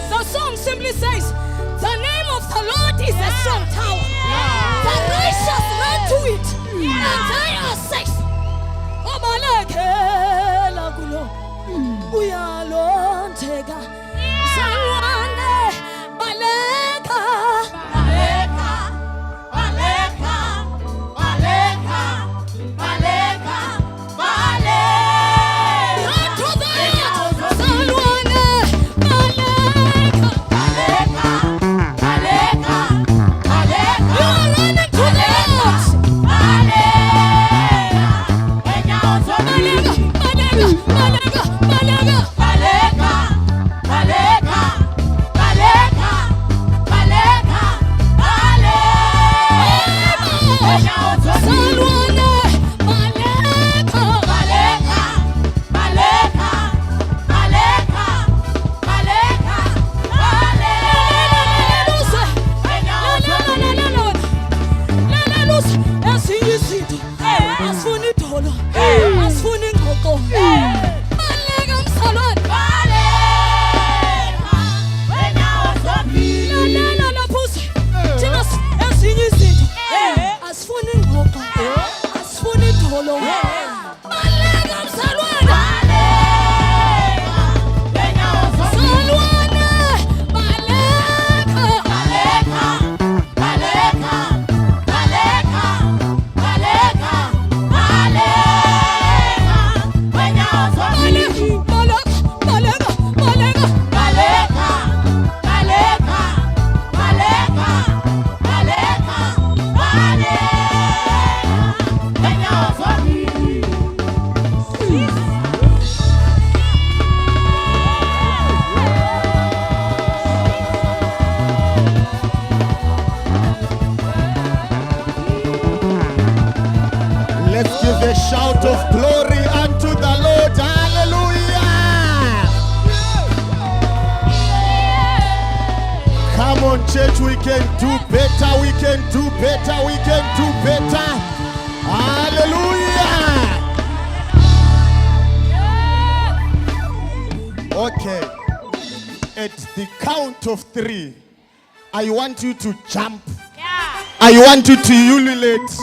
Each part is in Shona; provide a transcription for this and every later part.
The song simply says, the name of the Lord is a strong tower. The righteous run to it, and they are safe. A shout of glory unto the Lord. Hallelujah. Come on, church, we can do better, we can do better, we can do better. Hallelujah. Okay. At the count of 3, I want you to jump. I want you to ululate.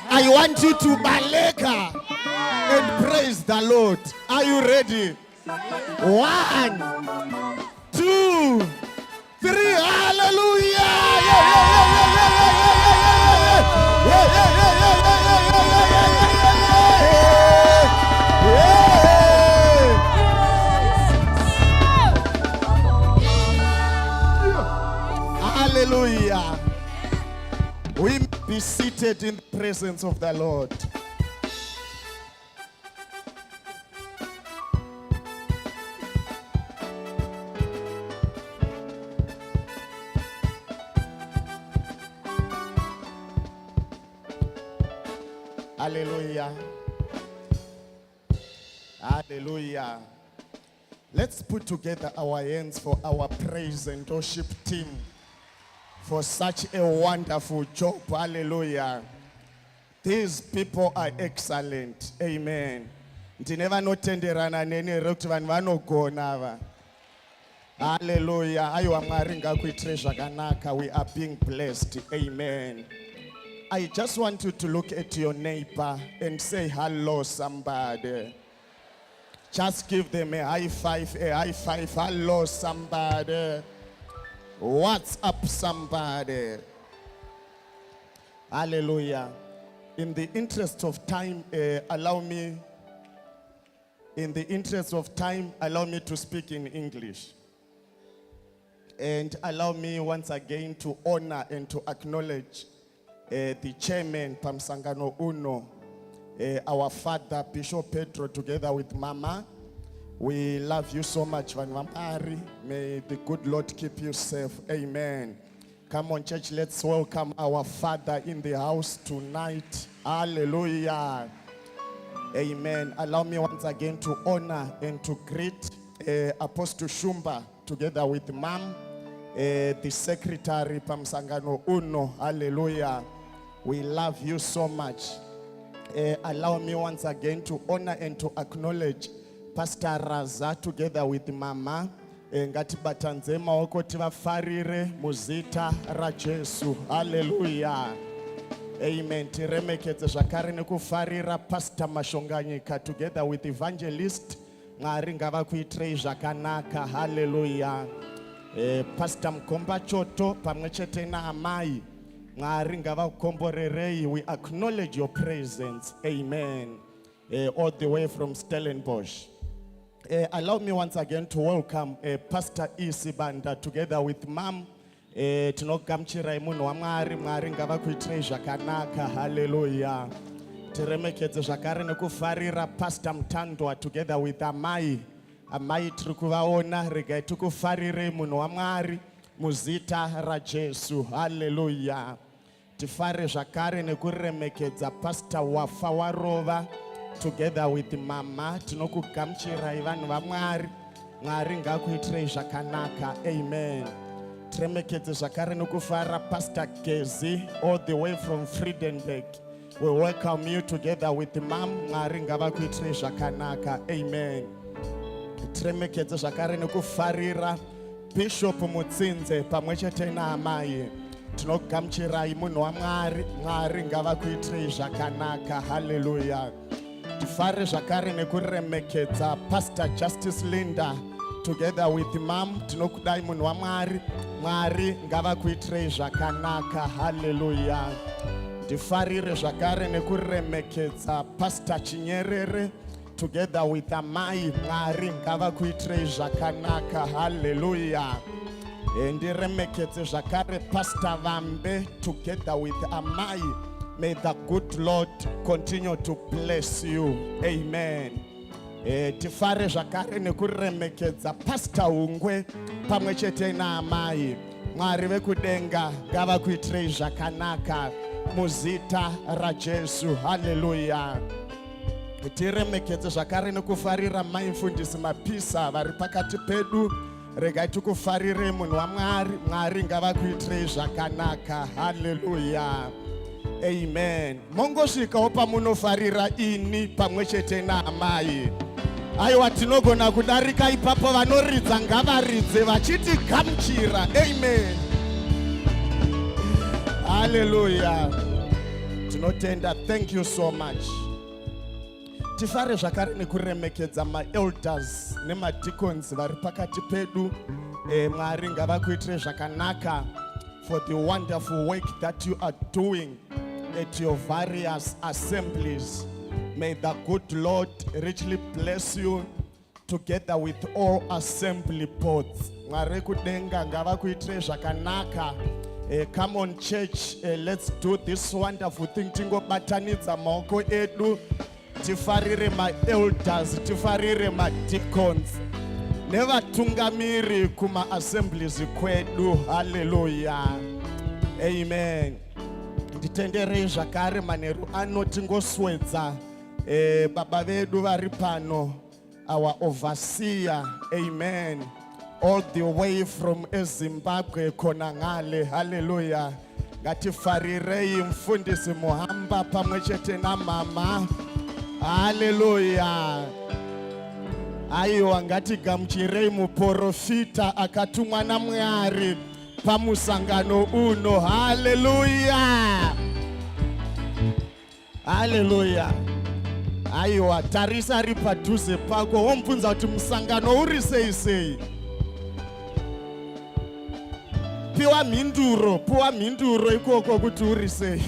I want you to baleka and praise the Lord. Are you ready? 1, 2, 3. Hallelujah! Hallelujah! We be seated in the presence of the Lord. Hallelujah. Hallelujah. Let's put together our hands for our praise and worship team for such a wonderful job. Hallelujah. These people are excellent. Amen. Ndineva notenderana nene rokuti vanhu vanogona ava. Hallelujah. Aiwa Mwari ngakuitire zvakanaka. We are being blessed. Amen. I just want you to look at your neighbor and say hello somebody. Just give them a high five, a high five. Hello somebody. What's up somebody? Hallelujah. In the interest of time, allow me to speak in English. And allow me once again to honor and to acknowledge the chairman, Pamsangano Uno, our father, Bishop Pedro, together with Mama. We love you so much, Van Vampari. May the good Lord keep you safe. Amen. Come on, church, let's welcome our father in the house tonight. Hallelujah. Amen. Allow me once again to honor and to greet Apostle Shumba together with Mom, the secretary, Pamsangano Uno. Hallelujah. We love you so much. Allow me once again to honor and to acknowledge Pastor Raza together with Mama. Ngati batanze maoko tivafarire muzita ra Jesu. Hallelujah. Amen. Tiremekedze zvakare nekufarira Pastor Mashonganyika together with Evangelist. Mwari ngavakuitirei zvakanaka. Hallelujah. Pastor Mkomba Choto pamwechete naamai. Mwari ngavakukomborerei. We acknowledge your presence. Amen. All the way from Stellenbosch. Allow me once again to welcome Pastor Isibanda together with Mom. Tinogamuchirai munhu waMwari. Mwari ngavakuitirei zvakanaka. Hallelujah. Tiremekedze zvakare nekufarira Pastor Mtandwa together with Amai. Amai tiri kuvaona. Regai tikufarirei munhu waMwari muzita ra Jesu. Hallelujah. Tifare zvakare nekuremekedza Pastor Wafa Warova together with Mama. Tinokugamuchirai vanhu vaMwari. Mwari ngakuitirei zvakanaka. Amen. Tiremekedze zvakare nekufara Pastor Gezi all the way from Friedenberg. We welcome you together with Mom. Mwari ngavakuitirei zvakanaka. Amen. Tiremekedze zvakare nekufarira Bishop Mutsinze pamwechete naamai. Tinokugamuchirai munhu waMwari. Mwari ngavakuitirei zvakanaka. Hallelujah. Tifare zvakare nekuremekedza Pastor Justice Linda together with Mom. Tinokudai munhu waMwari. Mwari ngavakuitirei zvakanaka. Hallelujah. Tifarire zvakare nekuremekedza Pastor Chinyerere together with Amai. Mwari ngavakuitirei zvakanaka. Hallelujah. Ndiremekedze zvakare Pastor Vambe together with Amai. May the good Lord continue to bless you. Amen. Tifare zvakare nekuremekedza Pastor Ungwe pamwechete naamai. Mwari vekudenga ngavakuitirei zvakanaka muzita ra Jesu. Hallelujah. Tiremekedze zvakare nekufarira mai mufundisi Mapisa vari pakati pedu. Regai tikufarire munhu waMwari. Mwari ngavakuitirei zvakanaka. Hallelujah. Amen. Mongosvikawo pamunofarira ini pamwechete naamai. Aiwa tinogona kudarika ipapo vanoridza ngavaridze vachiti gamuchira. Amen. Hallelujah. Tinotenda. Thank you so much. Tifare zvakare nekuremekedza ma-elders nema-deacons vari pakati pedu. Mwari ngavakuitirei zvakanaka for the wonderful work that you are doing at your various assemblies. May the good Lord richly bless you together with all assembly boards. Mwari kudenga ngavakuitirei zvakanaka. Come on church, let's do this wonderful thing. Tingobatanidza maoko edu. Tifarire ma-elders, tifarire ma-deacons. Nevatungamiri kuma-assemblies kwedu. Hallelujah. Amen. nditenderei zvakare manheru anoti ngoswedza baba vedu vari pano, our overseer, amen, all the way from eZimbabwe khona ngale. Hallelujah. Ngatifarirei mfundisi muhamba pamwe chete namama. Hallelujah. Aiwa, ngatigamuchirei muprofita akatumwa naMwari pamusangano uno. Hallelujah. Hallelujah. Aiwa, tarisa ari padhuze pako womubvunza kuti musangano uri sei sei. Piwa mhinduro ikoko kuti uri sei.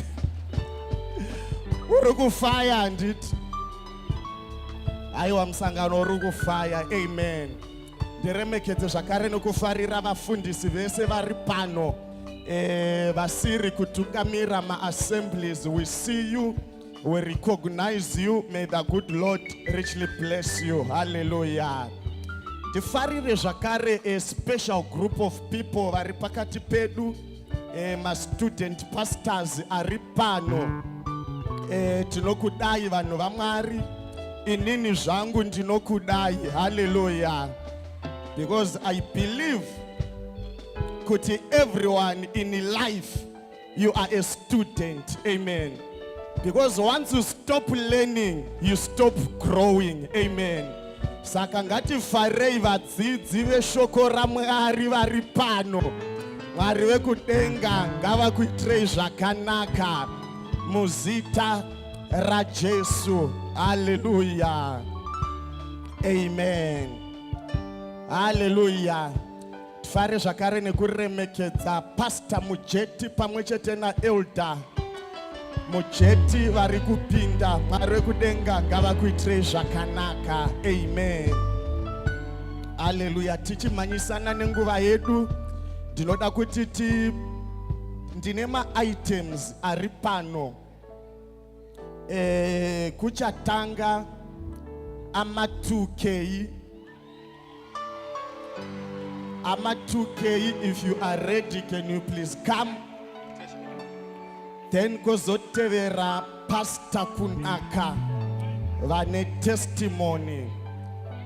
Uri kufaya handiti? Aiwa, musangano uri kufaya. Amen. Ndiremekedze zvakare nokufarira vafundisi vese vari pano, vasiri kutungamira maassemblies. We see you, we recognize you. May the good Lord richly bless you. Hallelujah. Ndifarire zvakare a special group of people vari pakati pedu, ma-student pastors ari pano. Tinokudai vanhu vaMwari, inini zvangu ndinokudai. Hallelujah. Because I believe kuti everyone in life, you are a student. Amen. Because once you stop learning, you stop growing. Amen. Saka ngatifarei vadzidzi veshoko raMwari vari pano. Mwari vekudenga ngavakuitirei zvakanaka muzita raJesu. Hallelujah. Amen. Hallelujah. Tifare zvakare nekuremekedza Pastor Mujeti pamwe chete naElder Mujeti vari kupinda. Mwari wekudenga ngavakuitirei zvakanaka. Amen. Hallelujah. Tichimanyisana nenguva yedu, ndinoda kuti ndine ma-items ari pano. Kuchatanga ama 2K. Ama 2K, if you are ready, can you please come? Then kozotevera Pastor Kunaka vane testimony.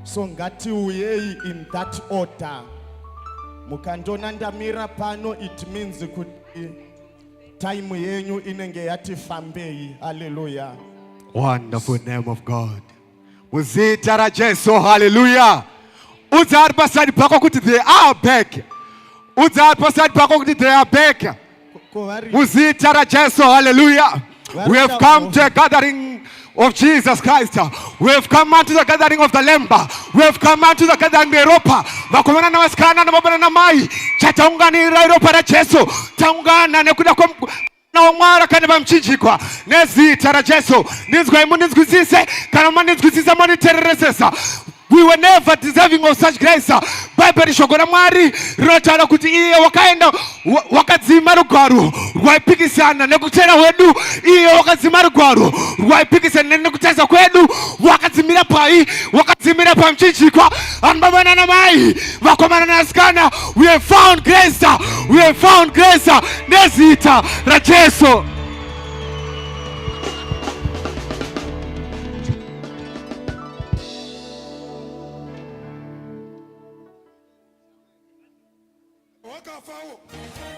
So ngati uyei in that order. Mukandona ndamira pano, it means kuti time yenyu inenge yati fambei. Hallelujah. Wonderful name of God. Muzita ra Jesu. Hallelujah. Udzari pasadi pako kuti they are back. Udzari pasadi pako kuti they are back. Muzita ra Jesu. Hallelujah. We have come to a gathering of Jesus Christ. We have come unto the gathering of the Lamb. We have come unto the gathering of Europa. Vakomana na vasikana na baba na mai. Chataunganira Europa ra Jesu. Taungana nekuda na wamwara kana vamchinjikwa nezita ra Jesu. Ninzwa imunizguzise kana manizguzisa moniteresesa. We were never deserving of such grace. Bible rishogora Mwari rinotaura kuti iye wakaenda wakadzima rugwaro rwaipikisana nekutera wedu. Iye wakadzima rugwaro rwaipikisana nekutesa kwedu. Wakadzimira pai, wakadzimira pamchinjikwa. Anbabana na mai, vakomana na asikana. We have found grace. We have found grace. Nezita ra Jesu.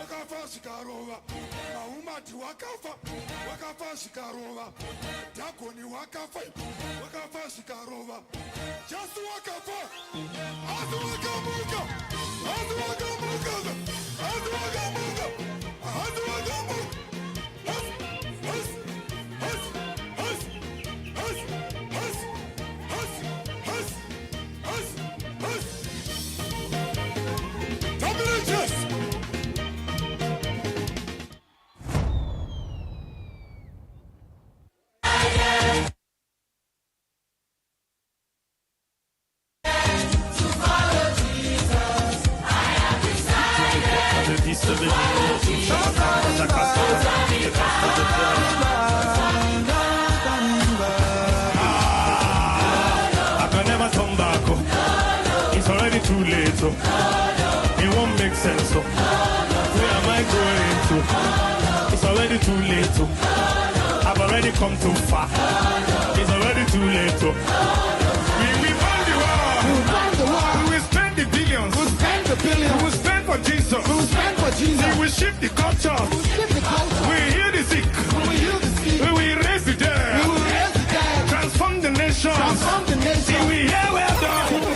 Wakafa shikarova, maumati wakafa shikarova, Dagoni wakafa shikarova, Jesu wakafa, Azu wakamuka, Azu wakamuka, Azu wakamuka, Azu wakamuka, I can never come back. It's already too late. It won't make sense. Where am I going to? It's already already too late. I've already come too far. It's already too late. We won the war. We will spend the billions. We will spend for Jesus. We will shift the culture. We will heal the sick. We will raise the dead. Transform the nation. See, we hear well done.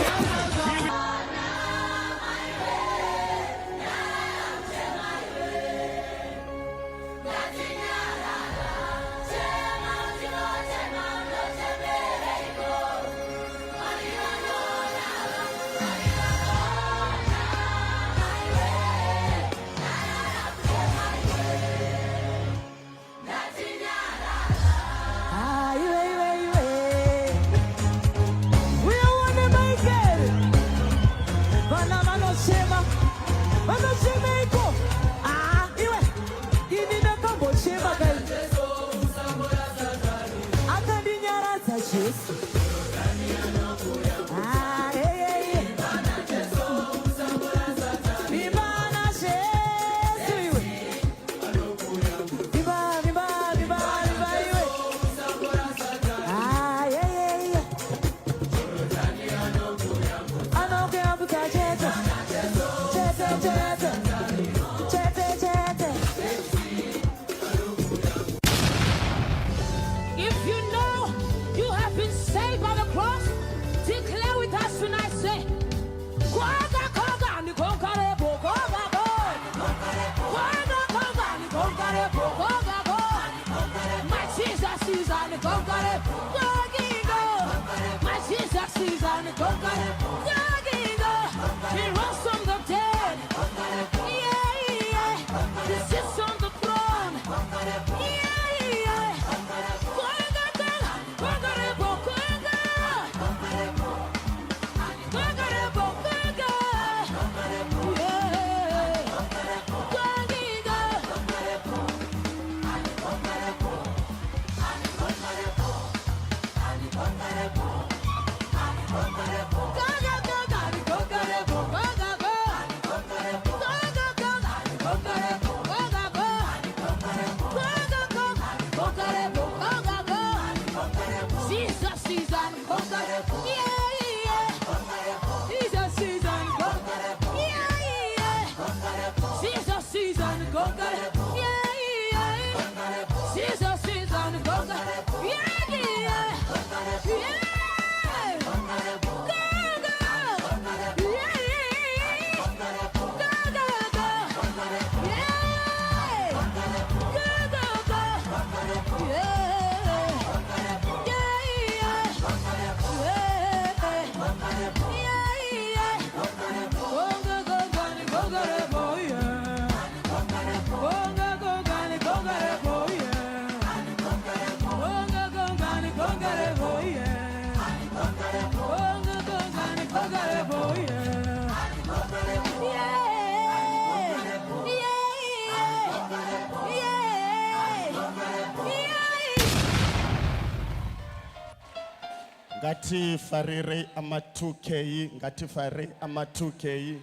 Ngati farire ama 2K, ngati farire ama 2K.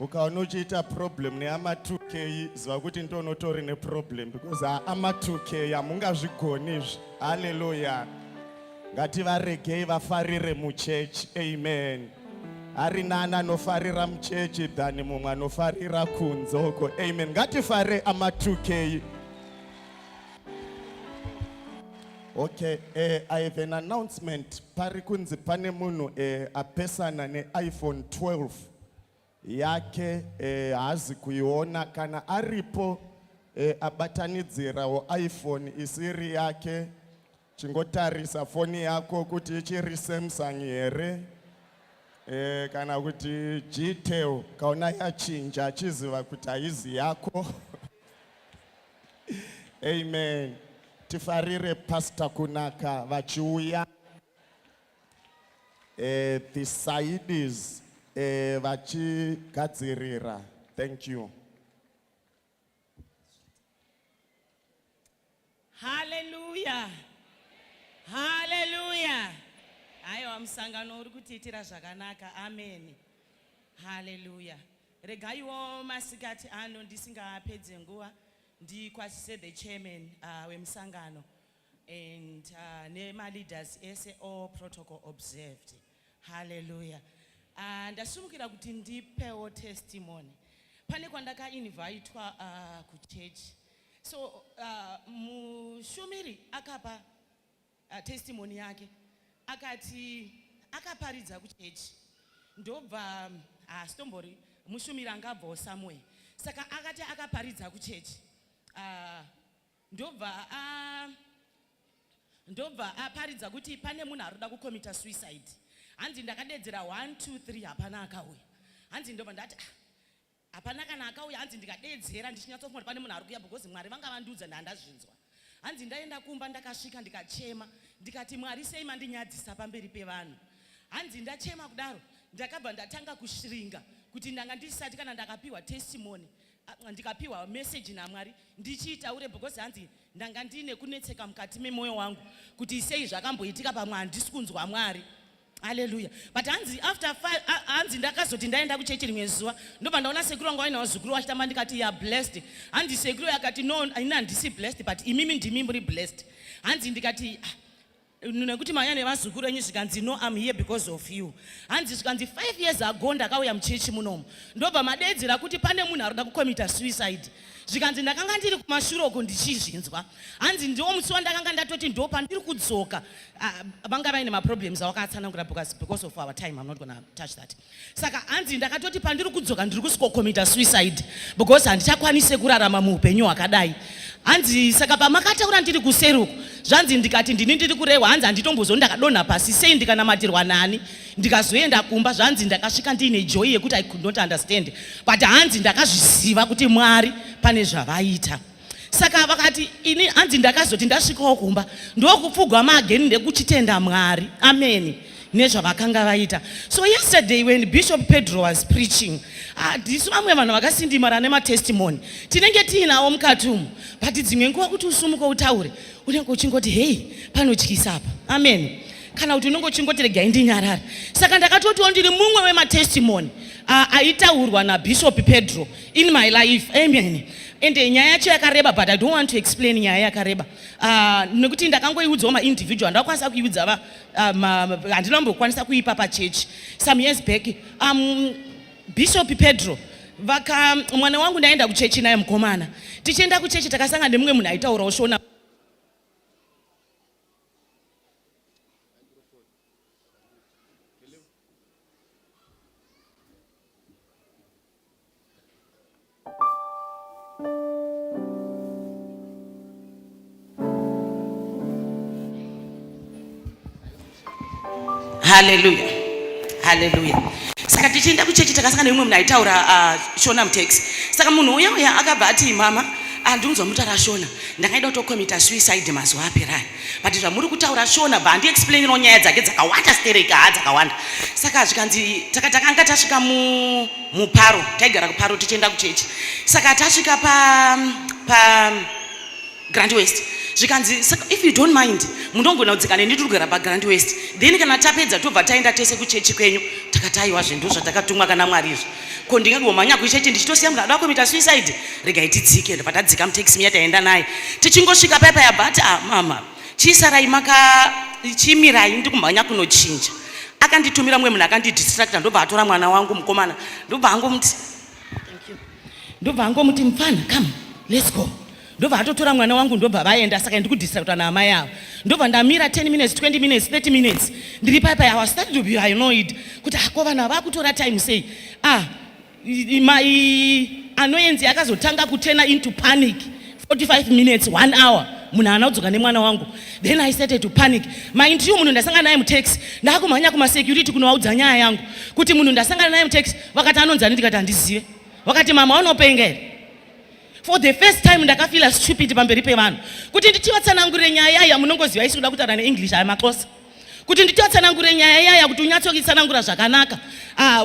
Ukaona uchiita problem ne ama 2K, ziva kuti ndonotori ne problem because ama 2K amungazvigoni. Hallelujah. Ngati varegei vafarire mu church. Amen. Ari nana anofarira mu church than mumwe anofarira kunzoko. Amen. Ngati farire ama 2K. Okay, I have an announcement. Parikunzi pane munhu apesana ne iPhone 12 yake hazi kuiona kana aripo abatanidzira iPhone isiri yake chingotarisa foni yako kuti ichiri Samsung here kana kuti Gtel kaona yachinja achiziva kuti haizi yako. Amen. Tifarire Pastor Kunaka vachiuya the sevice vachigadzirira. Thank you. Hallelujah. Hallelujah. Aiwa musangano uri kutiitira zvakanaka. Amen. Hallelujah. Regaiwo masikati ano ndisingapedze nguva ndikwatise the chairman wemusangano and nema leaders ese all protocol observed. Hallelujah. Ndasumukira kuti ndipewo testimony. Pane kwandaka invitewa ku church. So mushumiri akapa testimony yake akati akaparidza ku church. Ndobva stombori mushumiri angabva somewhere. Saka akati akaparidza ku church. Ndobva aparidza kuti pane munhu aroda kucommita suicide. Hanzi ndakadedzera 1 2 3 hapana akauya. Hanzi ndobva ndati hapana kana akauya. Hanzi ndikadedzera ndichinyatsofungwa pane munhu ari kuuya because Mwari vanga vandudza ndandazvinzwa. Hanzi ndaenda kumba ndakasvika ndikachema ndikati Mwari sei mandinyadzisa pamberi pevanhu. Hanzi ndachema kudaro ndakabva ndatanga kushiringa kuti ndanga ndisati kana ndakapiwa testimony ndikapiwa message naMwari ndichiitaure because hanzi ndanga ndine kunetseka mukati memwoyo wangu kuti sei zvakamboitika pamwe handisi kunzwa Mwari. Hallelujah. But hanzi ndakazoti ndaenda kuchechi rimwe zuva ndobva ndaona sekuru wangu wainawo zukuru wachitamba ndikati you are blessed. Hanzi sekuru yakati no ina handisi blessed but imimi ndimi muri blessed. Hanzi ndikati nekuti manya nevazukuru enyu zvikanzi no I'm here because of you. Hanzi zvikanzi 5 years ago ndakauya muchechi munomu ndobva madedzera kuti pane munhu aroda kucommita suicide. Zvikanzi ndakanga ndiri kumashure uko ndichizvinzwa. Hanzi ndiwo musi wandakanga ndatoti ndo pandiri kudzoka vanga vaine maproblems awakatsanangura because of our time I'm not gonna touch that. Saka hanzi ndakatoti pandiri kudzoka ndiri kusikocommita suicide because handichakwanise kurarama muupenyu hwakadai. Hanzi saka pamakataura ndiri kuseruko zvanzi ndikati ndiri kurehwa. Hanzi handitombozoni ndakadonha pasi sei ndikanamatirwa nani ndikazoenda kumba. Zvanzi ndakasvika ndiine joy yekuti I could not understand but hanzi ndakazviziva kuti Mwari pane zvavaita. Saka vakati ini hanzi ndakazoti ndasvikawo kumba ndokupfugwa mageni ndekuchitenda Mwari. Amen. Nezvavakanga vaita. So yesterday when Bishop Pedro was preaching ndisu vamwe vanhu vakasindimara nematestimony tinenge tiinawo mukati umu but dzimwe nguva kuti usumuke utaure unenge uchingoti hei panotyisa apa. Amen. Kana kuti unenge uchingoti regai ndinyarara. Saka ndakatotiwo ndiri mumwe wematestimony aitaurwa naBishop Pedro in my life. Amen. Ende nyaya yacho yakareba but I don't want to explain nyaya yakareba nekuti ndakangoiudzawo maindividual ndakwanisa kuiudza handinombokwanisa kuipa pachechi some years back. Bishop Pedro mwana wangu ndaenda kuchechi naye mukomana tichienda kuchechi takasangana nemumwe munhu aitaurawo shona. Hallelujah. Hallelujah. Saka tichienda kuchechi takasangana nemumwe munhu aitaura Shona mutex. Saka munhu uya akabva ati mama andinzwa mutara Shona ndakaida kutocommita suicide mazuva apera but zvamuri kutaura Shona bva handiexplainirawo nyaya dzake dzakawanda stereka dzakawanda. Saka zvikanzi takanga tasvika muparo taigara kuparo tichienda kuchechi. Saka tasvika pa Grand West zvikanzi if you don't mind munongona kudzika neni tiri kugara paGrand West then kana tapedza tobva taenda tese kuchechi kwenyu. Takati aiwa zvinhu zvatakatumwa kana Mwari izvo ko ndingangomhanya kuchechi ndichitosiya munhu ada kucommita suicide regai tidzike. Ndobva tadzika muteksi miya taenda naye tichingosvika paya yabhati mama chisarai chimirai ndiri kumhanya kunochinja. Akanditumira mumwe munhu akandidistracta ndobva atora mwana wangu mukomana ndobva angomuti mufana come let's go. Ndobva atotora mwana wangu ndobva vaenda. Saka ndikudistractwa naamai avo ndobva ndamira 10 minutes 20 minutes 30 minutes ndiri paya I was starting to be annoyed kuti ko vanhu vakutora time sei. Annoyance yakazotanga kutena into panic 45 minutes 1 hour munhu anodzoka nemwana wangu. Then I started to panic. Mind you munhu ndasangana naye muteksi ndakumhanya kumasecurity kunovaudza nyaya yangu kuti munhu ndasangana naye muteksi vakati anonzani ndikati handizive. Vakati mama unopenga here. For the first time ndakafila stupid pamberi pevanhu kuti ndichivatsanangurire nyaya yaya munongoziva isi kuda kutaura neEnglish amaXhosa kuti ndichivatsanangurire nyaya yaya kuti unyatsokitsanangura zvakanaka.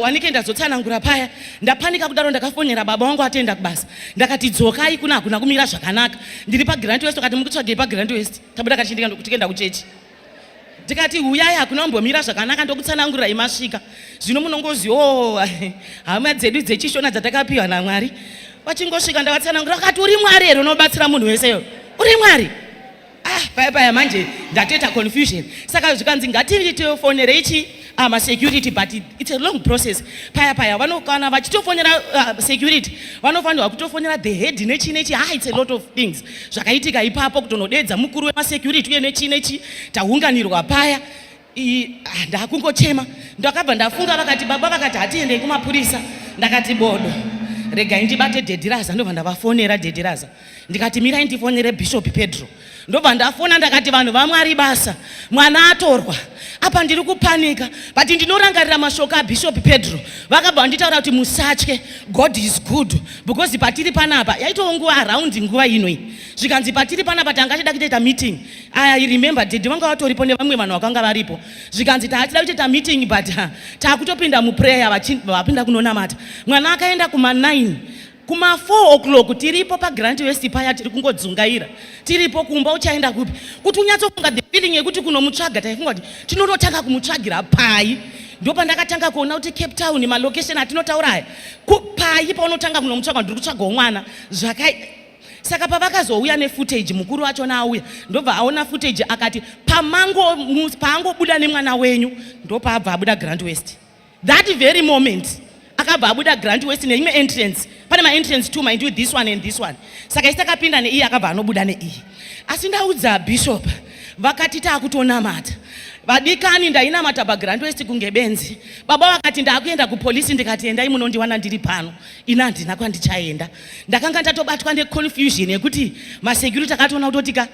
Wanike ndazotsanangura paya ndapanika kudaro ndakafonera baba wangu atenda kubasa ndakati dzokai kuna hakuna kumira zvakanaka ndiri paGrand West. Wakati muri kutsvagei paGrand West tabuda kachindika tikenda kuchechi ndikati uyai akunombomira zvakanaka ndokutsanangurira imasvika zvino munongoziwo hama dzedu dzechishona dzatakapiwa naMwari. Wachingosvika ndavatsanangurira akati uri Mwari here unobatsira munhu weseyo, uri Mwari? Paya manje ndatoita confusion. Saka zvikanzi ngatitofonere ichi security, but it's a long process. Paya vanokana vachitofonera security vanofanirwa kutofonera the head nechi it's a lot of things zvakaitika ipapo kutonodedza mukuru wemasecurity uye nechi taunganirwa paya. Ndakungochema ndakabva ndafunga, vakati baba vakati hatiendei kumapurisa. Ndakati bodo regai ndibate dhedhiraza, ndobva ndavafonera dhedhiraza ndikati mirai ndifonere Bishop Pedro. Ndobva ndafona ndakati vanhu vaMwari basa, mwana atorwa apa ndiri kupanika, but ndinorangarira mashoko aBishop Pedro. Vakabva vanditaura kuti musatye, God is good, because patiri panapa yaitoo nguva around nguva inoi zvikanzi patiri panapa tanga tichida kuita meeting. I remember dhedhi vanga vatoripo nevamwe vanhu vakanga varipo, zvikanzi taatida kuita meeting but taakutopinda muprayer vapinda kunonamata. Mwana akaenda kuma9 kuma 4 o'clock tiripo paGrand West paya tiri kungodzungaira tiripo kumba. Uchaenda kupi kuti unyatsofunga the feeling yekuti kunomutsvaga taifunga kuti tinototanga kumutsvagira pai. Ndopa ndakatanga kuona kuti Cape Town malocation atinotaura pai paunotanga kunomutsvaga ndiri kutsvagawo mwana zvakai. Saka pavakazouya nefootage mukuru wachona auya ndobva aona footage akati paangobuda nemwana wenyu ndopaabva abuda Grant West. That very moment akabva abuda Grant West neimwe entrance. Pane ma-entrance 2 mind you, this one and this one. Saka isakapinda neiyi akabva anobuda neiyi. Asi ndaudza Bishop vakati taakutonamata vadikani ndainamata paGrand West kunge benzi. Baba vakati ndakuenda kupolisi, ndikati endai munondiwana ndiri pano, ina handina kwandichaenda. Ndakanga ndatobatwa neconfusion yekuti masecurity akatoona kutotika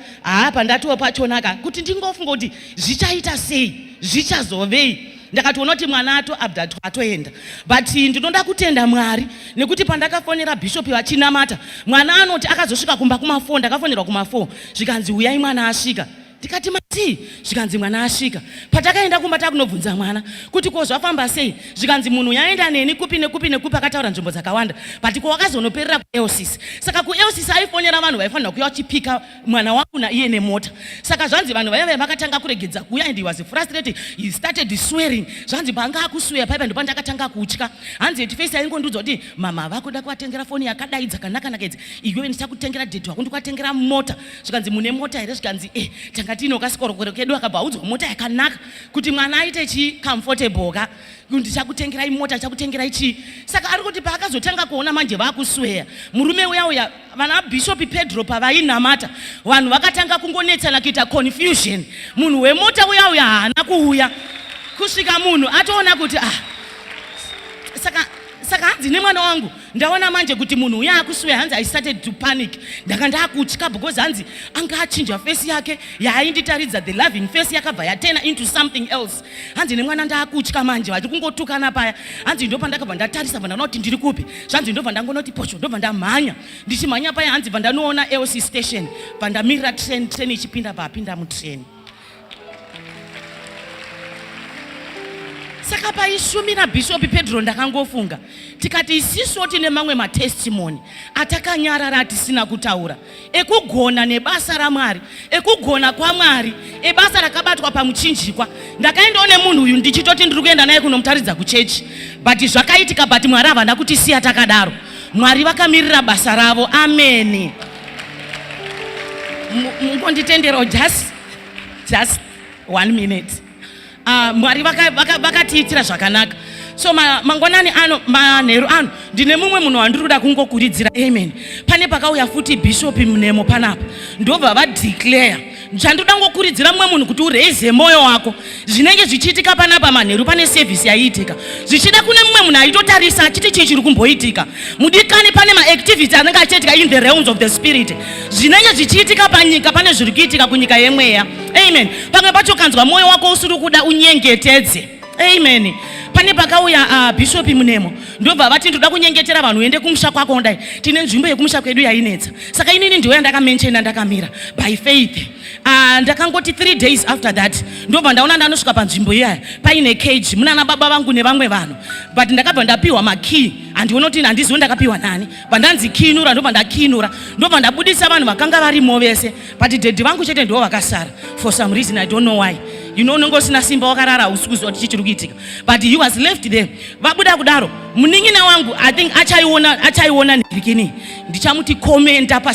pandatiwo pachonaka kuti ndingofunga kuti zvichaita sei, zvichazovei. Ndakatoona kuti mwana atoabdatwa atoenda, but ndinoda kutenda Mwari nekuti pandakafonera Bishop vachinamata mwana anoti akazosvika kumba kuma4, ndakafonerwa kuma4 zvikanzi uyai mwana asvika. Ndikati mati zvikanzi mwana asvika. Patakaenda kumba takunobvunza mwana kuti ko zvafamba sei, zvikanzi munhu yaenda neni kupi nekupi akataura nzvimbo dzakawanda, but ko wakazonoperera kuEOCC. Saka kuEOCC aifonera vanhu vaifanira kuuya vachipika mwana wangu naiye nemota. Saka zvanzi vanhu vaive vakatanga kuregedza kuuya and he was frustrated, he started swearing. Zvanzi panga akusweya paipa ndipo ndakatanga kutya. Hanzi etifesi aingondiudza kuti mama vakuda kuvatengera foni yakadai dzakanaka idzi, iwe ndichakutengera dhedhi wako ndikuvatengera mota. Zvikanzi mune mota here, zvikanzi tangatino kasikorokoro kedu akabva audzwa mota yakanaka kuti mwana aite comfortable ka ndichakutengerai mota, chakutengerai chi. Saka ari kuti paakazotanga kuona manje vakusweya murume uya vana Bishop Pedro pavainamata vanhu vakatanga kungonetsana kuita confusion. Munhu wemota uya haana kuuya kusvika munhu atoona kuti saka hanzi nemwana wangu ndaona manje kuti munhu uya akusweya. Hanzi I started to panic, ndanga ndakutya because hanzi anga achinja face yake yainditaridza the loving face yakabva yatena into something else. Hanzi nemwana ndakutya manje vati kungotukana paya. Hanzi ndobva ndakabva ndatarisa bva ndanoti ndiri kupi. Zvanzi ndobva ndangonoti pocho, ndobva ndamhanya. Ndichimhanya paya hanzi bva ndanoona AOC station, bva ndamirira train ichipinda papinda mutrain. Saka paishumira Bishop Pedro ndakangofunga tikati isiso tine mamwe matestimony atakanyarara atisina kutaura ekugona nebasa raMwari, ekugona kwaMwari, ebasa rakabatwa pamuchinjikwa. Ndakaendawo munhu uyu ndichitoti ndiri kuenda naye kunomutaridza kuchechi, but zvakaitika, but Mwari havana kutisiya takadaro. Mwari vakamirira basa ravo. Amen. Mungonditenderawo just 1 minute. Mwari vakatiitira zvakanaka. So mangwanani ano manheru ano ndine mumwe munhu wandiri kuda kungokuridzira. Amen. Pane pakauya futi Bishop Munemo panapa ndobva vadeclare. Chandinoda ngokuridzira mumwe munhu kuti uraise moyo wako. Zvinenge zvichiitika panapa manheru pane service yaiitika zvichida kune mumwe munhu aitotarisa achiti chii chiri kumboitika mudikani. Pane maactivities anenge achiitika in the realms of the spirit. Zvinenge zvichiitika panyika pane zviri kuitika kunyika yemweya. Amen. Pamwe pacho kanzwa moyo wako usiri kuda unyengetedze. Amen. Pane pakauya Bishop Munemo ndobva vati ndoda kunyengetera vanhu uende kumusha kwako ndai tine nzvimbo yekumusha kwedu yainetsa. Saka inini ndiwe ndakamenchena ndakamira by faith. Ndakangoti 3 days after that ndobva ndaona ndanosvika panzvimbo iyaya paine cage muna baba vangu nevamwe vanhu, but ndakabva ndapiwa makey handiona kuti handiziwo ndakapiwa nani. Pandanzi kinura ndo pandakinura, ndo pandabudisa vanhu vakanga varimo vese, but dadhi vangu chete ndivo vakasara. For some reason I don't know why. You know, nongosina simba wakarara usiku zoti chichiri kuitika, but he was left there. Vabuda kudaro munin'ina wangu I think achaiona ndikini ndichamuti commenta pa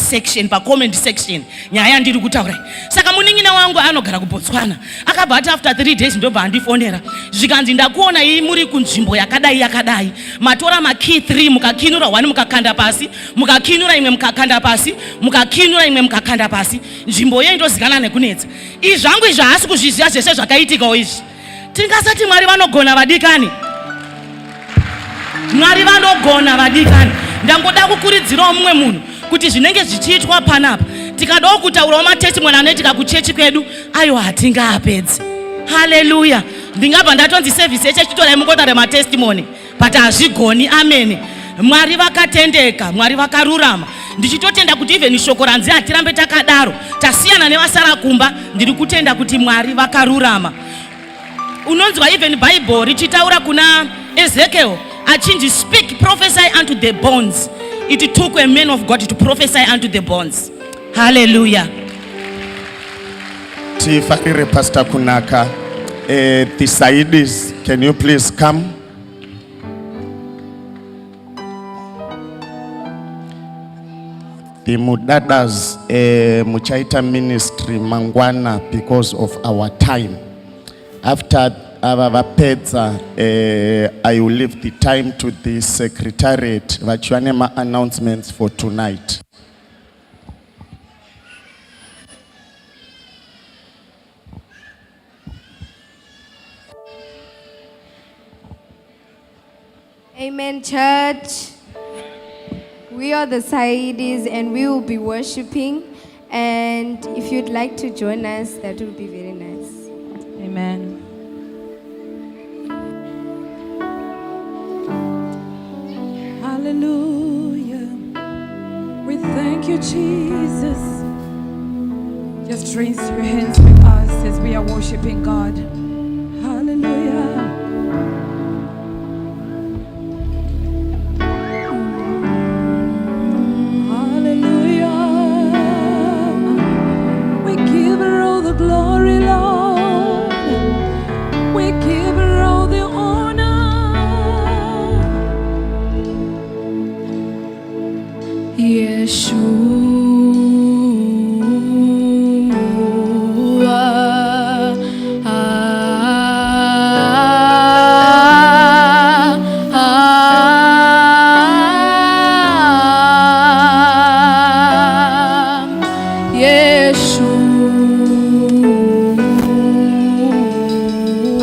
comment section nyaya ndiri kutaura. Saka munin'ina wangu anogara kuBotswana akabva ati after 3 days ndobva andifonera zvikanzi ndakuona ii muri kunzvimbo yakadai matora makey 3 mukakinura 1 mukakanda pasi, mukakinura imwe mukakanda pasi, mukakinura imwe mukakanda pasi, nzvimbo iyo indozikana nekunetsa. Izvi zvangu izvi haasi kuzviziva zvese zvakaitikawo izvi. Tingasati Mwari vanogona vadikani, Mwari vanogona vadikani. Ndangoda kukurudzirawo mumwe munhu kuti zvinenge zvichiitwa panapa tikadawo kutaurawo matestimony anoitika kuchechi kwedu ayo hatingaapedzi. Haleluya. Ndingabva ndatonzi service yechechi titorai mungotare matestimony but hazvigoni. Amen. Mwari vakatendeka, Mwari vakarurama. Ndichitotenda kuti even shoko ranzi hatirambe takadaro tasiyana nevasara kumba. Ndiri kutenda kuti Mwari vakarurama. Unonzwa even Bible richitaura kuna Ezekiel achinji speak, prophesy unto the bones. It took a man of God to prophesy unto the bones. Hallelujah. Tifakire Pastor Kunaka. The Saidis, can you please come? The Mudadas Muchaita ministry Mangwana because of our time. After our pizza, I will leave the time to the secretariat. Vachuanema announcements for tonight. Amen, church. We are the Saidis and we will be worshiping. And if you'd like to join us, that would be very nice. Amen. Hallelujah. We thank you, Jesus. Just raise your hands with us as we are worshiping God. Hallelujah. Glory, Lord, we give her all the honor. Yeshua, Yeshua.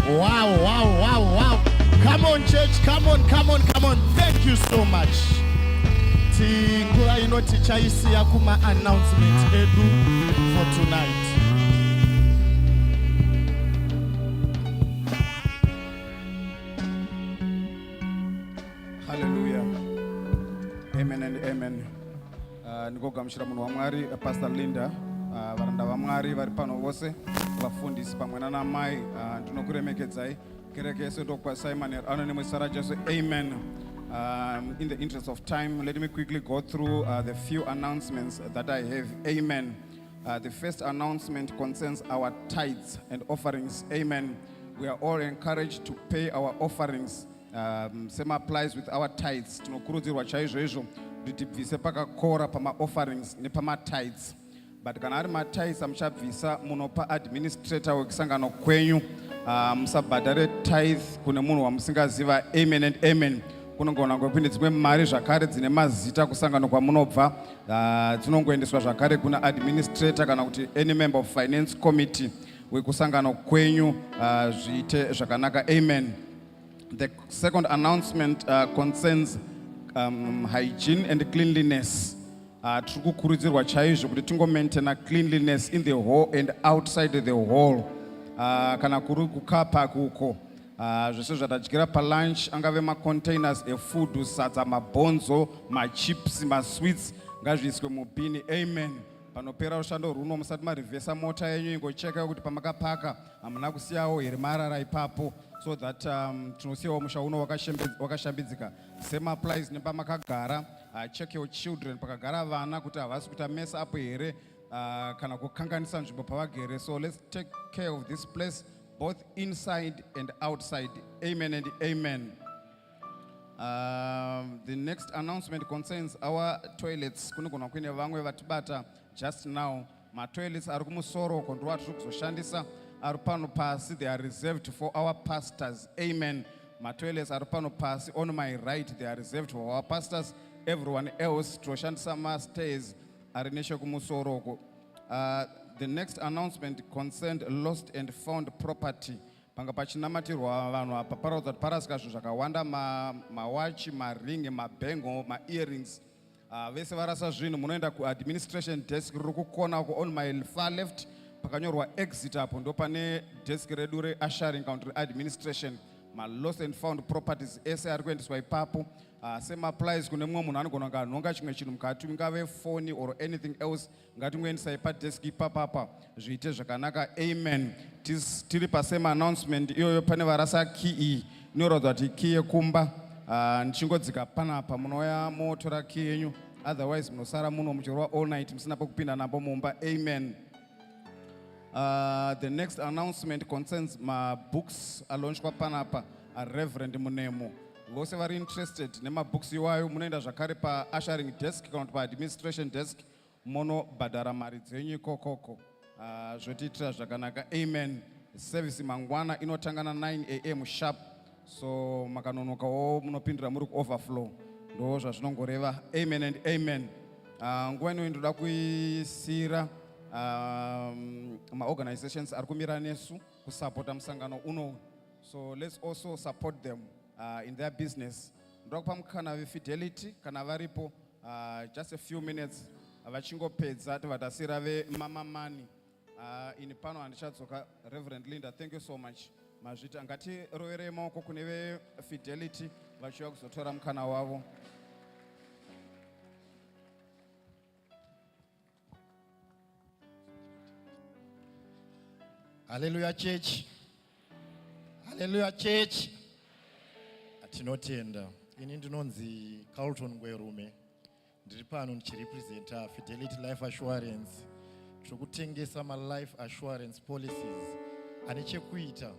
Wow, wow, wow, wow. Come on, church. Come on, come on, come on. Thank you so much. Tingura inoti chaisi yakuma announcement edu for tonight. Hallelujah. Amen and amen. Ndikogamuchira munhu waMwari Pastor Linda, varanda vaMwari vari pano vose, vafundisi pamwe nanamai, ndinokuremekedzai. Kereke yesu ndokwasai manheru nemusara Jesu. Amen. In the interest of time, let me quickly go through the few announcements that I have. Amen. The first announcement concerns our tithes and offerings. Amen. We are all encouraged to pay our offerings. Same applies with our tithes. Tinokurudzirwa chaizvo kuti tibvise pakakora pama offerings nepama tithes. But kana ari matithes amuchabvisa munopa administrator wekusangano kwenyu. Musabhadhare tithe kune munhu wamusingaziva. Amen and amen. Kunongona kupinde dzimwe mari zvakare dzine mazita kusangano kwamunobva, dzinongoendeswa zvakare kuna administrator kana kuti any member of finance committee wekusangano kwenyu zviite zvakanaka. Amen. The second announcement concerns hygiene and cleanliness. Tiri kukurudzirwa chaizvo kuti tingomaintaina cleanliness in the hall and outside the hall. Kana kuri kukapa kuko zvese zvatadyira palunch, angave macontainers efood, sadza, mabhonzo, machips, masweets, ngazviiswe mubhini. Amen. Panopera ushando runo musati marivhesa mota yenyu, ingocheka kuti pamakapaka hamuna kusiyawo here marara ipapo, so that tinosiyawo musha uno wakashambidzika. Same applies nepamakagara. Check your children, pakagara vana kuti havasi kuita mess up here kana kukanganisa nzvimbo pavagere. So let's take care of this place both inside and outside. Amen and amen. The next announcement concerns our toilets. Kunogona kuine vamwe vatibata just now. Ma toilets ari kumusoro ndo atiri kuzoshandisa, ari pano pasi, they are reserved for our pastors. Amen. Ma toilets ari pano pasi on my right, they are reserved for our pastors. Everyone else toshandisa ma stairs ari nechekumusoro. The next announcement concerned lost and found property. Panga pachinamatirwa vanhu apa paraudza kuti parasika zvinhu zvakawanda, mawachi, maringi, mabengo, maearrings. Vese varasa zvinhu munoenda kuadministration desk riri kukona uko on my far left, pakanyorwa exit apo ndo pane desk redu reassuring country administration. Ma lost and found properties ese ari kuendeswa ipapo. Same applies kune mumwe munhu anogona kunge anhonga chimwe chinhu mukati, ingave phone or anything else, ngatingoendesai padesk ipapapa zviite zvakanaka. Amen. Tiri pasame announcement iyoyo pane varasa key iyi inoratidza kuti key yekumba. Ndichingodzika panapa munouya motora key yenyu, otherwise munosara muno muchirwa all night musina pokupinda napo mumba. Amen. The next announcement concerns my books alonchwa panapa Reverend Munemo. Vose vari interested nemabooks iwayo munoenda zvakare paushering desk kana kuti paadministration desk monobhadhara mari dzenyu ikokoko. Zvotiitira zvakanaka. Amen. Service mangwana inotangana 9 AM sharp, so makanonokawo munopindira muri kuoverflow, ndo zvazvinongoreva. Amen and amen. Nguva ino ndoda kuisira ma-organizations ari kumira nesu kusapota musangano uno, so let's also support them in their business. Ndoda kupa mukana vefidelity kana varipo just a few minutes vachingopedza tivatasira vemama mani. Ini pano handichadzoka. Reverend Linda, thank you so much. Mazvita ngatiroverei maoko kune vefidelity vachiuya kuzotora mukana wavo. Hallelujah church. Hallelujah church. Tinotenda. Ini ndinonzi Carlton Ngwerume. Ndiri pano ndichirepresenta Fidelity Life Assurance. Tikutengesa life assurance policies ane chekuita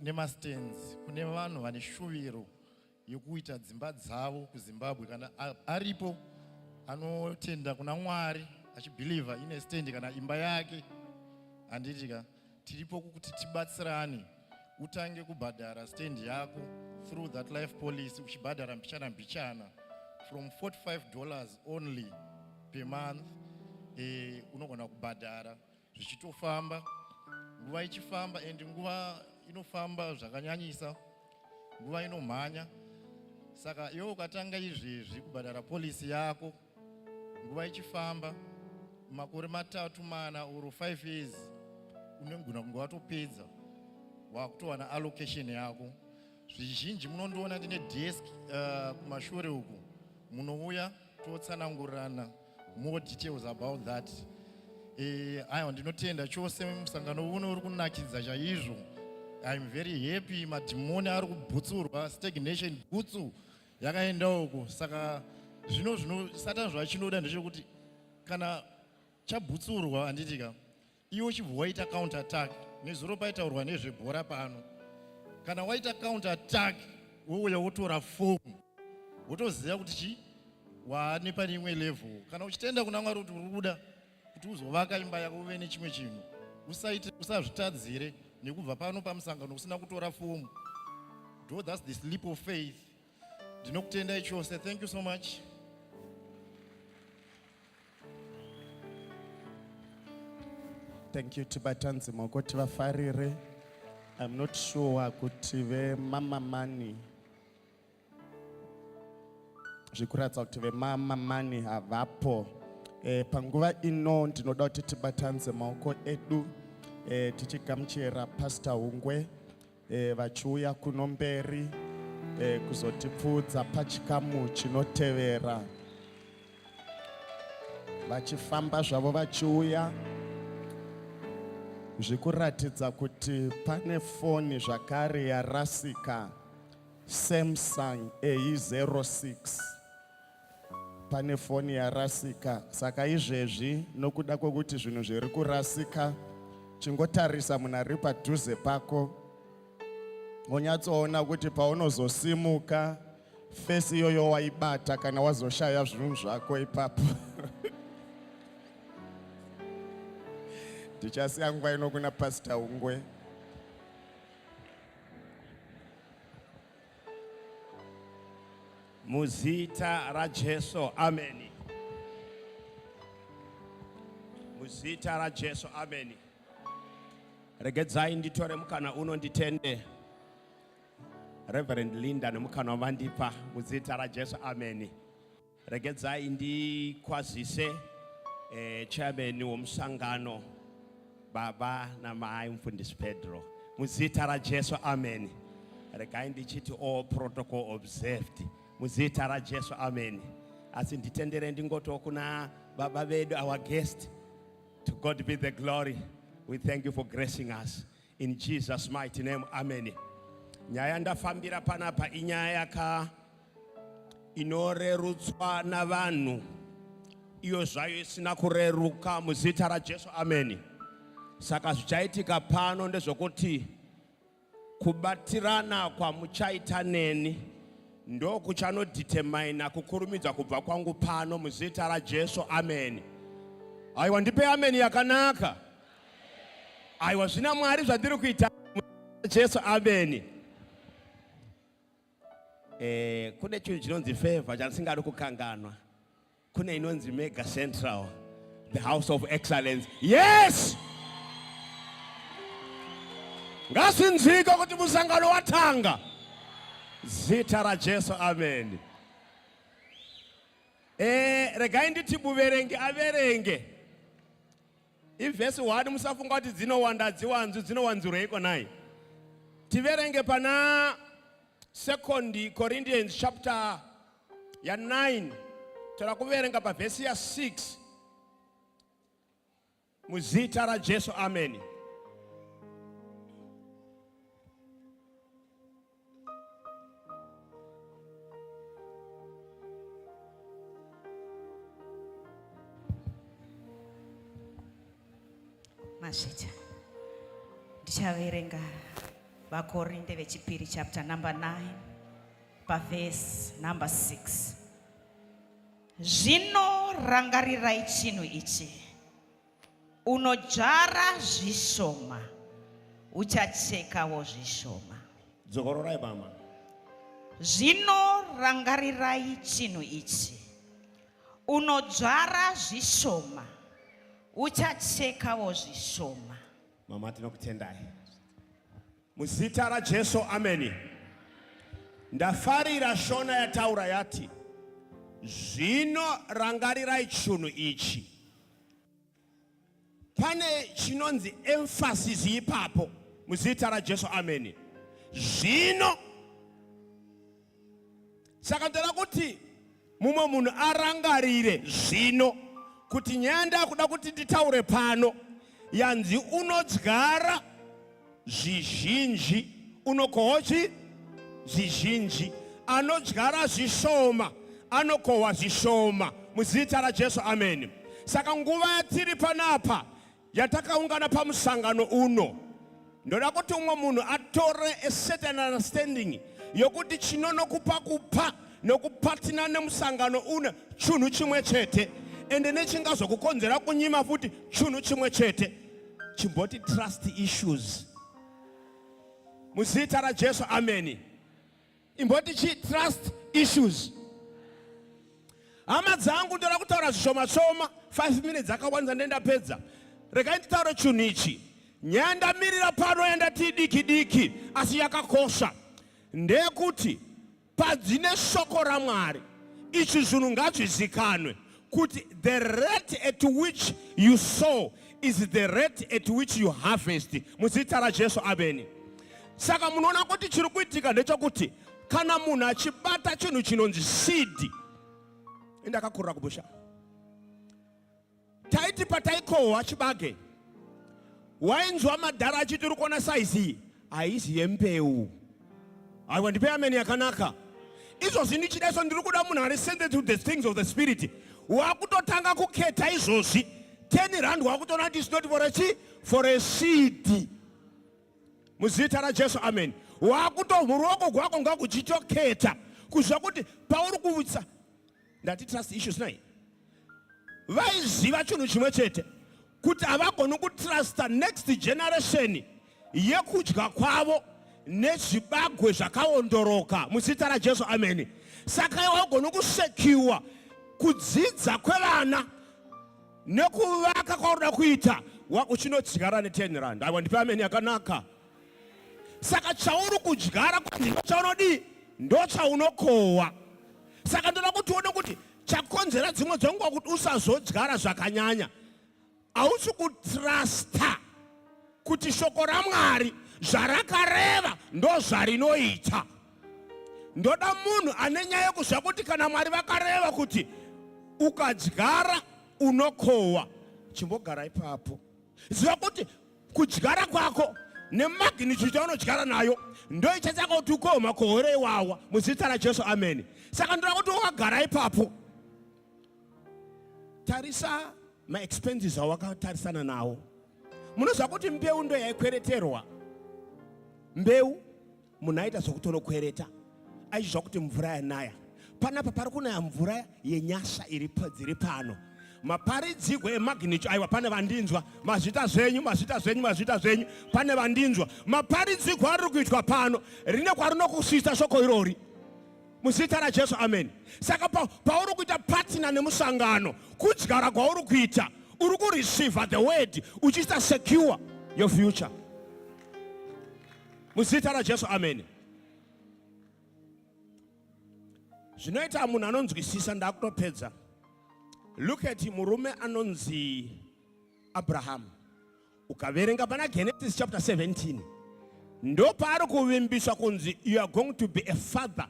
nemastands kune vanhu vane shuviro yokuita dzimba dzavo kuZimbabwe. Kana aripo anotenda kuna Mwari achibhiliva ine stand kana imba yake, anditika tiripo kuti tibatsirane utange kubhadhara stand yako through that life policy, uchibhadhara mbichana from $45 only per month. Unogona kubhadhara zvichitofamba nguva ichifamba, and nguva inofamba zvakanyanyisa, nguva inomhanya. Saka iwe ukatanga izvezvi kubhadhara polisi yako nguva ichifamba, makore 3, 4 or 5 years unogona kunge watopedza wakutowana allocation yako. Zvizhinji munondoona ndine desk kumashure uku, munouya totsanangurirana more details about that. Aiwa, ndinotenda chose musangano uno uri kunakidza chaizvo. I'm very happy. Madhimoni ari kubhutsurwa, stagnation bhutsu yakaenda uko. Saka zvino Satan zvachinoda ndechekuti kana chabhutsurwa anditika iwe uchibva waita counter attack. Nezuro paitaurwa nezvebhora pano, kana waita counter attack wouya wotora fomu wotoziva kuti chi waane pane imwe level. Kana uchitenda kuna Mwari kuti uri kuda kuti uzovaka imba yako uve nechimwe chinhu, usazvitadzire nekubva pano pamusangano usina kutora fomu. That's the leap of faith. Ndinokutendai chose. Thank you so much. Thank you tibatanze maoko tivafarire. I'm not sure kuti vemama mani zvikuratidza kuti vemama mani havapo. Panguva ino ndinoda kuti tibatanze maoko edu tichigamuchira Pastor Hungwe vachiuya kuno mberi kuzotipfudza pachikamu chinotevera. Vachifamba zvavo vachiuya, zvikuratidza kuti pane foni zvakare yarasika, Samsung A06. Pane foni yarasika. Saka izvezvi nokuda kwekuti zvinhu zviri kurasika, chingotarisa munhu ari padhuze pako, wonyatsoona kuti paunozosimuka fesi iyoyo waibata kana wazoshaya zvinhu zvako ipapo. Ndichasiya nguva ino kuna Pastor Hungwe. Muzita raJesu, amen. Muzita raJesu, amen. Regedzai nditore mukana uno nditende Reverend Linda nemukana wavandipa. Muzita raJesu, amen. Regedzai ndikwazise chairman womusangano Baba namai mfundisi Pedro. Muzita raJesu, amen. Regai ndichiti all protocol observed. Muzita raJesu, amen. Asi nditendere ndingoto kuna baba vedu, our guest. To God be the glory. We thank you for gracing us. In Jesus' mighty name, amen. Nyaya ndafambira panapa inyaya inorerutswa navanhu. Iyo zvayo isina kureruka. Muzita raJesu, amen. Saka zvichaitika pano ndezvokuti kubatirana kwamuchaita neni ndo kuchanoditemina kukurumidza kubva kwangu pano. Muzita raJesu, amen. Aiwa, ndipe amen yakanaka. Aiwa, zvina Mwari zvandiri kuita. Jesu, amen. Kune chinhu chinonzi favor chandisingadi kukanganwa. Kune inonzi Mega Central, the house of excellence. Yes! Ngasinzika kuti musangano watanga. Zita raJesu, amen. Regai nditi buverenge averenge. Ivhesi 1 musafunga kuti dzinowanda dzinowanzurwa nai. Tiverenge pana 2 Corinthians chapter ya 9. Tora kuverenga pa vhesi ya 6. Muzita raJesu, amen. Mashita. Ndichaverenga vaKorinde vechipiri chapter number 9 pa verse number 6. Zvino rangarirai chinhu ichi. Unodzvara zvishoma, uchachekawo zvishoma. Dzokororai mama. Zvino rangarirai chinhu ichi. Unodzvara zvishoma, uchachekawo zvishoma. Mama tinokutendai. Muzita raJesu, ameni. Ndafarira shona yataura yati, zvino rangarirai chinhu ichi. Pane chinonzi emphasis ipapo. Muzita raJesu, ameni. Zvino. Saka ndira kuti mumwe munhu arangarire zvino kuti nyanda kuda kuti nditaure pano yanzi unodyara zvizhinji, unokohochi zvizhinji, anodyara zvishoma anokohwa zvishoma. Muzita raJesu, ameni. Saka nguva yatiri panapa yatakaungana pamusangano uno, ndoda kuti umwe munhu atore a certain understanding yokuti chinonokupa kupa nokupatina nemusangano uno chinhu chimwe chete, ende nechingazokukonzera kunyima futi chinhu chimwe chete, chimboti trust issues. Muzita raJesu, ameni. Imboti chi trust issues. Hama dzangu ndoda kutaura zvishoma 5 minutes akawanza ndendapedza. Regai nditaure chinhu ichi. Nyanda mirira pano yandati diki diki asi yakakosha. Ndekuti padzine shoko raMwari ichi zvinhu ngazvizikanwe kuti the rate at which you sow is the rate at which you harvest. Muzita raJesu, ameni. Saka munoona kuti chiri kuitika ndechekuti kana munhu achibata chinhu chinonzi seed. Indakakurira kubusha. Taiti pataikohwa chibage, wainzwa madhara achiti uri kuona saizi haisi yembeu. Aiwa ndipe ameni yakanaka. Izvozvi ndichidaiso ndiri kuda munhu ari sensitive to the things of the spirit. Wakutotanga kuketa izvozvi 10 rand wakutoona kuti it's not for a seed. Muzita raJesu, amen. Wakutomuruoko gwako ngakuchitoketa kuzva kuti pauri kuwitsa ndati trust issues nai. Vaiziva chinhu chimwe chete kuti havagoni kutrusta next generation yekudya kwavo nezvibagwe zvakaondoroka. Muzita raJesu, ameni. Saka wagoni kusekiwa kudzidza kwevana nekuvaka kwaurida kuita uchinodyara ne10 rand. Aiwa ndipe ameni yakanaka. Saka chauri kudyara kwandino chaunodi ndo chaunokohwa. Saka ndoda kuti uone kuti chakonzera dzimwe dzenguva kuti usazodyara zvakanyanya, hausi kutrusta kuti shoko raMwari zvarakareva ndo zvarinoita. Ndoda munhu ane nyaya yekuziva kuti kana Mwari vakareva kuti ukadyara unokohwa, chimbogara ipapo. Ziva kuti kudyara kwako nemagnitude yaunodyara nayo ndo ichataka kuti ukohwe makohwero iwawa. Muzita raJesu, ameni. Saka ndoda kuti wakagara ipapo, tarisa ma-expenses awakatarisana nawo. Munoziva kuti mbeu ndo yaikwereterwa. Mbeu munhu aita zvokutonokwereta aizviziva kuti mvura yanaya. Panapa pari kunaya mvura yenyasha dziri pano. Maparidzigwe emagnitude, aiwa pane vandinzwa, mazvita zvenyu pane vandinzwa. Maparidzigwe ari kuitwa pano rine kwarinokusvitsa shoko irori. Muzita raJesu, amen. Saka pauri kuita partner nemusangano, kudyara kwauri kuita uri kureceive the word uchiita secure your future. Muzita raJesu, amen. Zvinoita munhu anonzwisisa ndakutopedza. Look at murume anonzi Abraham. Ukaverenga pana Genesis chapter 17. Ndo paari kuvimbiswa kunzi you are going to be a father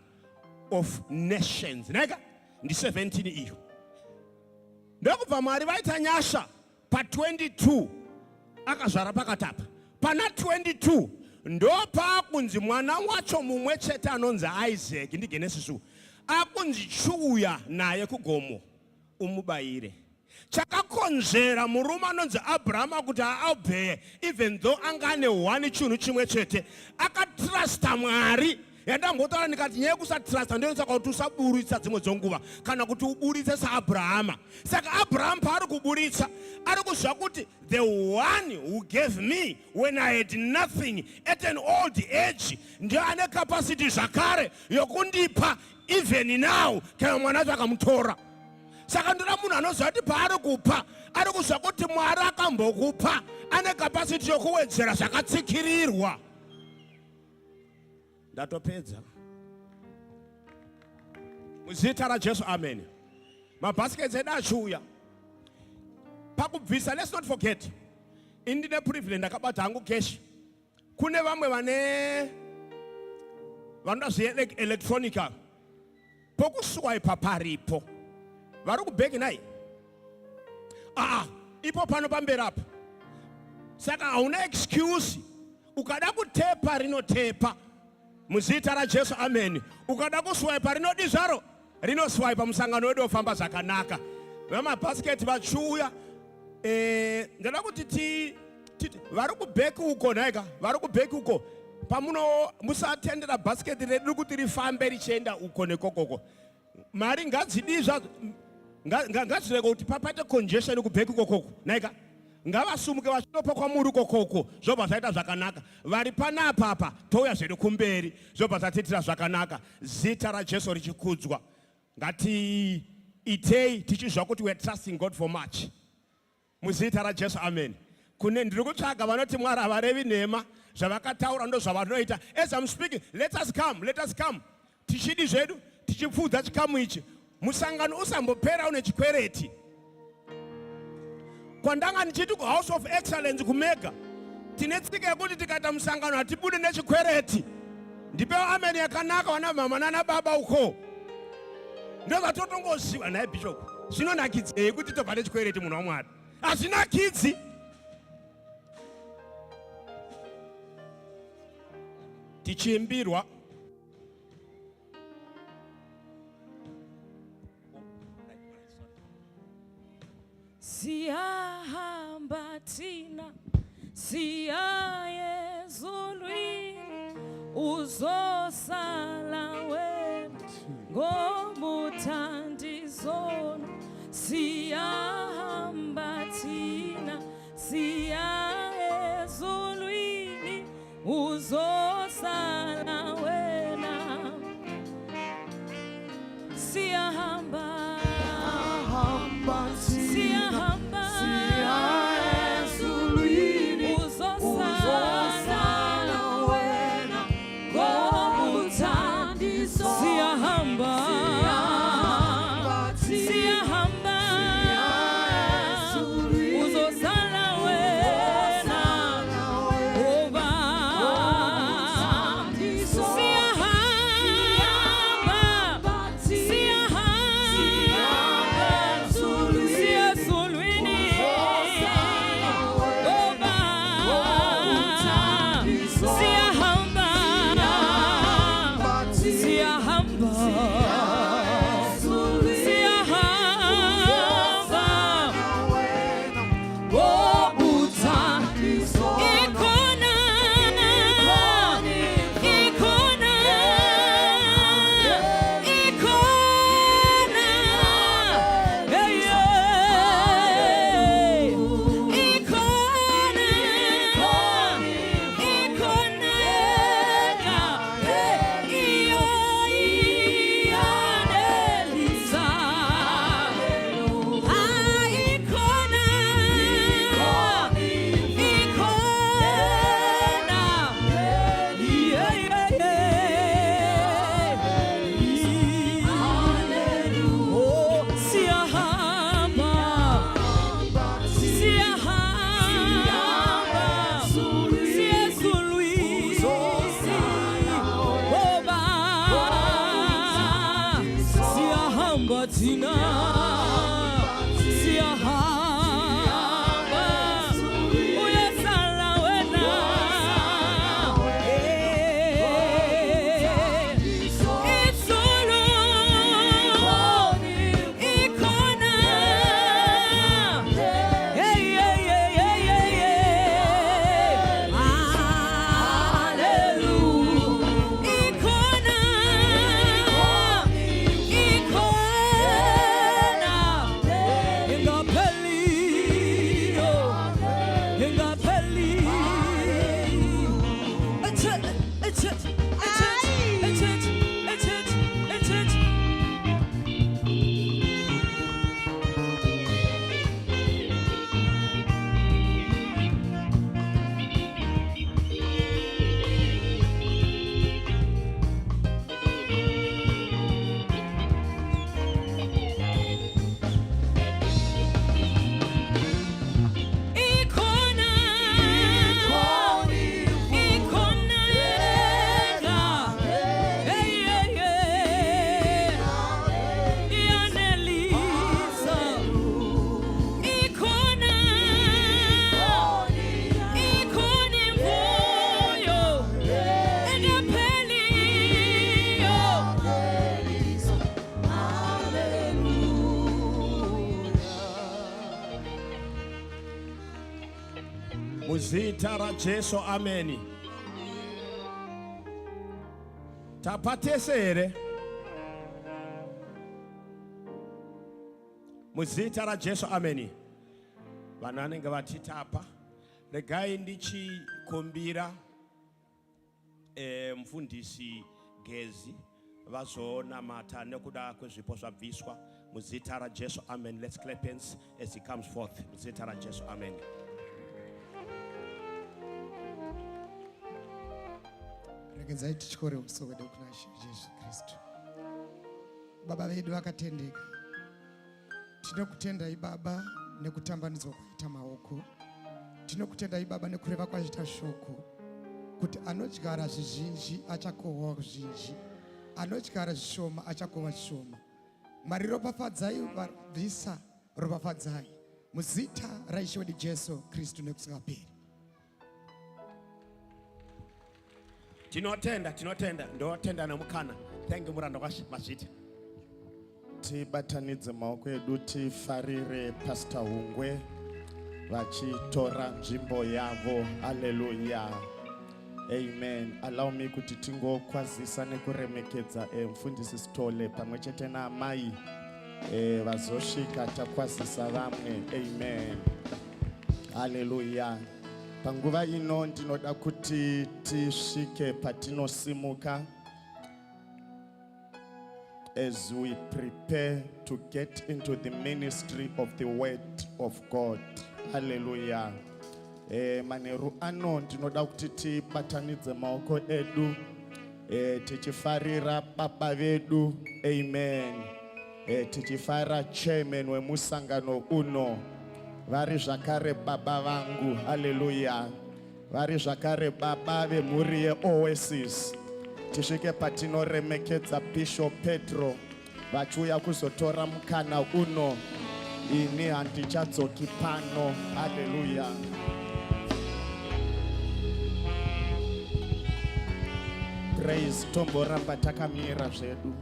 of nations. Nega ndi 17 iyo. Ndokubva Mwari vaita nyasha pa 22 akazvara pakatapa. Pana 22 ndo pakunzi mwana wacho mumwe chete anonzi Isaac ndi Genesis akunzi chiuya naye kugomo umubayire. Chakakonzera murume anonzi Abraham kuti aobheye even though angane one chinhu chimwe chete akatrusta Mwari. Yandambotaura ndikati nyaya kusatrusta ndoitsaka kuti usaburitsa dzimwe dzenguva kana kuti uburitse saAbrahama. Saka Abraham paari kuburitsa ari kuziva kuti the one who gave me when I had nothing at an old age ndiye ane capacity zvakare yokundipa even now kana mwana wacho akamutora. Saka ndira munhu anoziva kuti paari kupa ari kuzva kuti Mwari akambokupa ane capacity yokuwedzera zvakatsikirirwa. Ndatopedza. Muzita raJesu, amen. Mabaskets edu achiuya. Pakubvisa, let's not forget. Indine privilege ndakabata hangu cash. Kune vamwe vanoda zveelectronica. Pokuswipa paripo. Vari kubheki nai. Ipo pano pamberi apa. Saka hauna excuse. Ukada kutepa rinotepa. Muzita raJesu, amen. Ukada kuswipa rinodi zvaro. Rinoswipa musangano wedu ofamba zvakanaka. Vamabhasiketi vachiuya. Ndada kuti vari kubheki uko naika. Vari kubheki uko. Pamuno musatendera bhasiketi redu kuti rifambe richienda uko nekokoko. Mari ngadzidizva. Ngadzireka kuti papate congestion kubheki kokoko. Naika. Ngavasumuke vachinopa kwamuri kokoko. Zvobva zvaita zvakanaka. Vari panapa apa touya zvedu kumberi. Zvobva zvatitira zvakanaka. Zita raJesu richikudzwa. Ngati itei tichizva kuti we are trusting God for much. Muzita raJesu, amen. Kune ndiri kutsvaga vanoti Mwari havarevi nhema. Zvavakataura ndo zvavanoita. As I'm speaking, let us come. Tichidi zvedu, tichipfudza chikamu ichi. Musangano usambopera une chikwereti. Kwandanga ndichiti ku House of Excellence kumega. Tinetsika yekuti tikaita musangano hatibude nechikwereti. Ndipewa amen yakanaka wana mama nana baba uko. Ndo zvatotongoziva naye Bishop. Zvinonakidzei kuti tobva nechikwereti munhu waMwari? Hazvinakidzi. Tichiimbirwa. Siyahamba thina siya ezulwini uzosala wena ngomuthandizona. Siyahamba thina siya ezulwini uzosala wena. Siyahamba Muzita ra Jesu, amen. Tapatesere. Muzita ra Jesu, amen. Vananenge vatitapa. Regai ndichi kumbira mfundisi Gezi vazoona mata nekuda kwezvipo zvabviswa muzita ra Jesu, amen. Let's clap hands as he comes forth. Muzita ra Jesu, amen. Regedzai tichikore uso hwedu kuna Jesu Kristu. Baba vedu vakatendeka, tinokutendai Baba nekutambanidzwa kwaita maoko, tinokutendai Baba nekureva kwaita shoko, kuti anodyara zvizhinji achakohwa zvizhinji, anodyara zvishoma achakohwa zvishoma. Mwari, ropafadzai vabvisa, ropafadzai muzita raIshe wedu Jesu Kristu nekusingaperi. Tinotenda ndotenda nomukana. Thank you muranda kwamazita. Tibatanidze maoko edu tifarire Pastor Hungwe vachitora nzvimbo yavo. Hallelujah. Amen. Allow me kuti tingokwazisa nekuremekedza mfundisi Sithole pamwe chete naamai vazosvika takwazisa vamwe. Amen. Hallelujah. Panguva ino ndinoda kuti tisvike patinosimuka as we prepare to get into the ministry of the word of God. Hallelujah. Manheru ano ndinoda kuti tibatanidze maoko edu tichifarira baba vedu. Amen. Tichifarira chairman wemusangano uno, vari zvakare baba vangu. Hallelujah. Vari zvakare baba vemhuri yeOasis. Tisvike patinoremekedza Bishop Pedro vachiuya kuzotora mukana uno, ini handichadzoki pano. Hallelujah. Praise. Tomboramba takamira zvedu.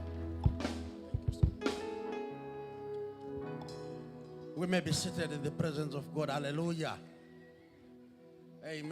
We may be seated in the presence of God. Hallelujah. Amen.